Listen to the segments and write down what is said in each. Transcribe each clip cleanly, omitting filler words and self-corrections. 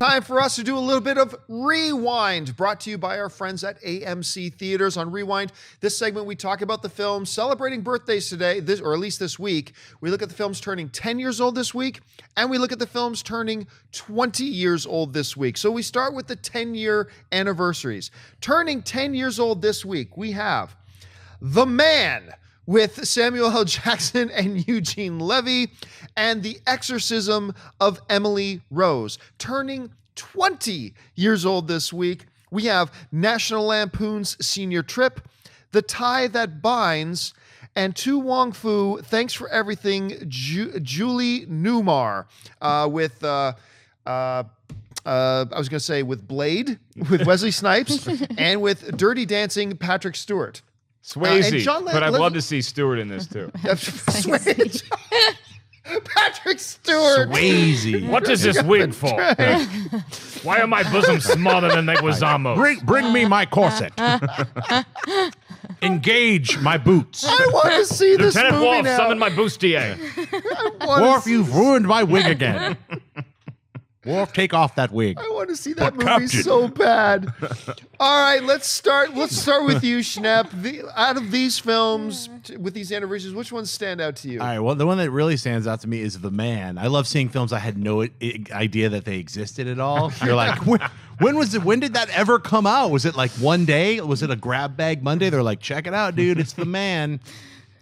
Time for us to do a little bit of Rewind, brought to you by our friends at AMC Theaters. On Rewind, this segment we talk about the films celebrating birthdays today, or at least this week. We look at the films turning 10 years old this week, and we look at the films turning 20 years old this week. So we start with the 10-year anniversaries. Turning 10 years old this week, we have The Man, with Samuel L. Jackson and Eugene Levy, and The Exorcism of Emily Rose. Turning 20 years old this week, we have National Lampoon's Senior Trip, The Tie That Binds, and To Wong Fu, Thanks for Everything, Julie Newmar, with... I was going to say with Blade, with Wesley Snipes, and with Dirty Dancing, Patrick Stewart. Swayze, but I'd love to see Stewart in this too. Swayze. Patrick Stewart. Swayze. What is this wig for? Why are my bosoms smaller than Leguizamo? Bring me my corset. Engage my boots. I want to see this Lieutenant movie Worf, now. summon my bustier. Worf, you've ruined my wig again. Worf, take off that wig. I want to see that movie so bad. All right, let's start with you, Schnepp. Out of these films, with these anniversaries, which ones stand out to you? All right, well, the one that really stands out to me is The Man. I love seeing films I had no idea that they existed at all. You're like, when did that ever come out? Was it like one day? Was it a grab bag Monday? They're like, check it out, dude, it's The Man.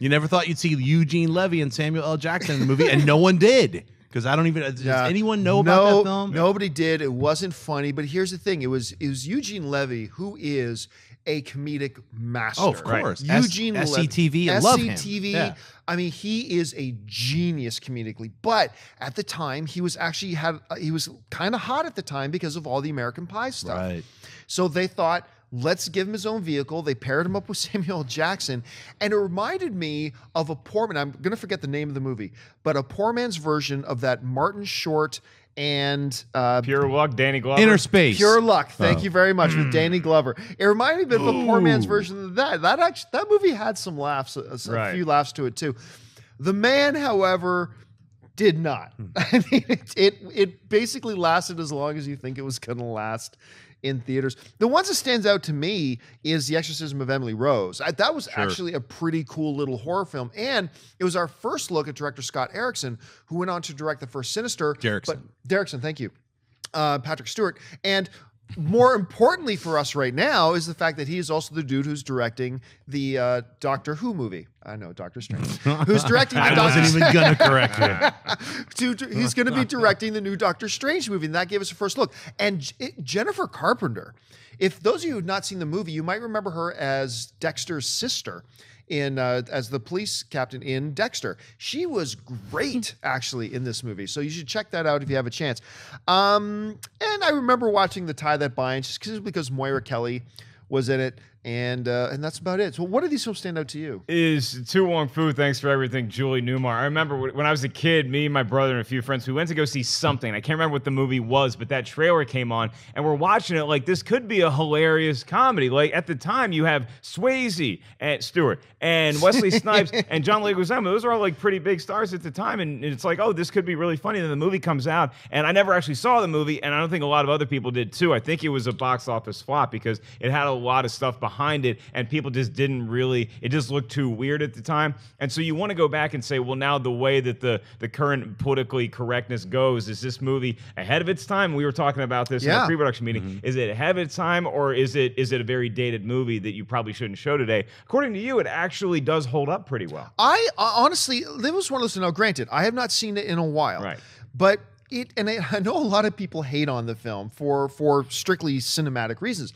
You never thought you'd see Eugene Levy and Samuel L. Jackson in the movie, and no one did. Because I don't even, does anyone know about that film? Nobody did. It wasn't funny. But here's the thing. It was Eugene Levy, who is a comedic master. Oh, of course. Right? Eugene Levy. SCTV, I love him. SCTV. Yeah. I mean, he is a genius comedically. But at the time, he was kind of hot at the time because of all the American Pie stuff. Right. So they thought, let's give him his own vehicle. They paired him up with Samuel L. Jackson. And it reminded me of a poor man. I'm going to forget the name of the movie, but a poor man's version of that Martin Short and Pure Luck, Danny Glover. Inner Space. Pure Luck. Thank you very much, with Danny Glover. It reminded me of a poor man's version of that. That movie had some laughs, a few laughs to it too. The Man, however, did not. I mean, it basically lasted as long as you think it was going to last in theaters. The ones that stands out to me is The Exorcism of Emily Rose. That was actually a pretty cool little horror film. And it was our first look at director Scott Derrickson, who went on to direct the first Sinister. Derrickson, thank you. Patrick Stewart. And more importantly for us right now is the fact that he is also the dude who's directing the Doctor Who movie. I know, Doctor Strange. Who's directing the I wasn't even going to correct you. He's going to be directing the new Doctor Strange movie, and that gave us a first look. And Jennifer Carpenter, if those of you who have not seen the movie, you might remember her as Dexter's sister as the police captain in Dexter. She was great, actually, in this movie. So you should check that out if you have a chance. And I remember watching The Tie That Binds just because Moira Kelly was in it. And that's about it. So what do these films stand out to you? Is To Wong Fu, Thanks for Everything, Julie Newmar. I remember when I was a kid, me and my brother and a few friends, we went to go see something. I can't remember what the movie was, but that trailer came on, and we're watching it like this could be a hilarious comedy. Like, at the time, you have Swayze and Stewart and Wesley Snipes and John Leguizamo. Those are all like pretty big stars at the time, and it's like, oh, this could be really funny. And then the movie comes out, and I never actually saw the movie, and I don't think a lot of other people did too. I think it was a box office flop because it had a lot of stuff behind it, and people just didn't really, it just looked too weird at the time. And so you want to go back and say, well, now the way that the current politically correctness goes, is this movie ahead of its time? We were talking about this in the pre-production meeting. Is it ahead of its time, or is it a very dated movie that you probably shouldn't show today? According to you, it actually does hold up pretty well. I honestly, it was one of those, now granted, I have not seen it in a while, right? But I know a lot of people hate on the film for strictly cinematic reasons.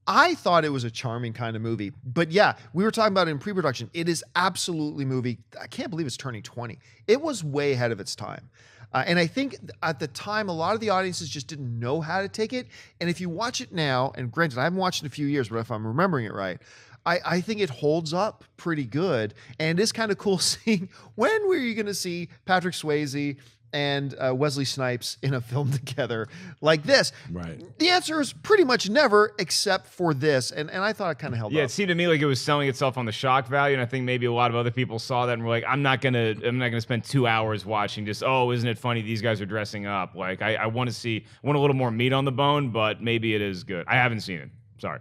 I thought it was a charming kind of movie. But yeah, we were talking about it in pre-production. It is absolutely movie. I can't believe it's turning 20. It was way ahead of its time. And I think at the time, a lot of the audiences just didn't know how to take it. And if you watch it now, and granted, I haven't watched it in a few years, but if I'm remembering it right, I think it holds up pretty good. And it is kind of cool seeing, when were you going to see Patrick Swayze and Wesley Snipes in a film together like this? Right. The answer is pretty much never, except for this. And I thought it kind of held Yeah, up. it seemed to me like it was selling itself on the shock value, and I think maybe a lot of other people saw that and were like, I'm not gonna spend 2 hours watching just, oh, isn't it funny these guys are dressing up? Like I want a little more meat on the bone, but maybe it is good. I haven't seen it. Sorry.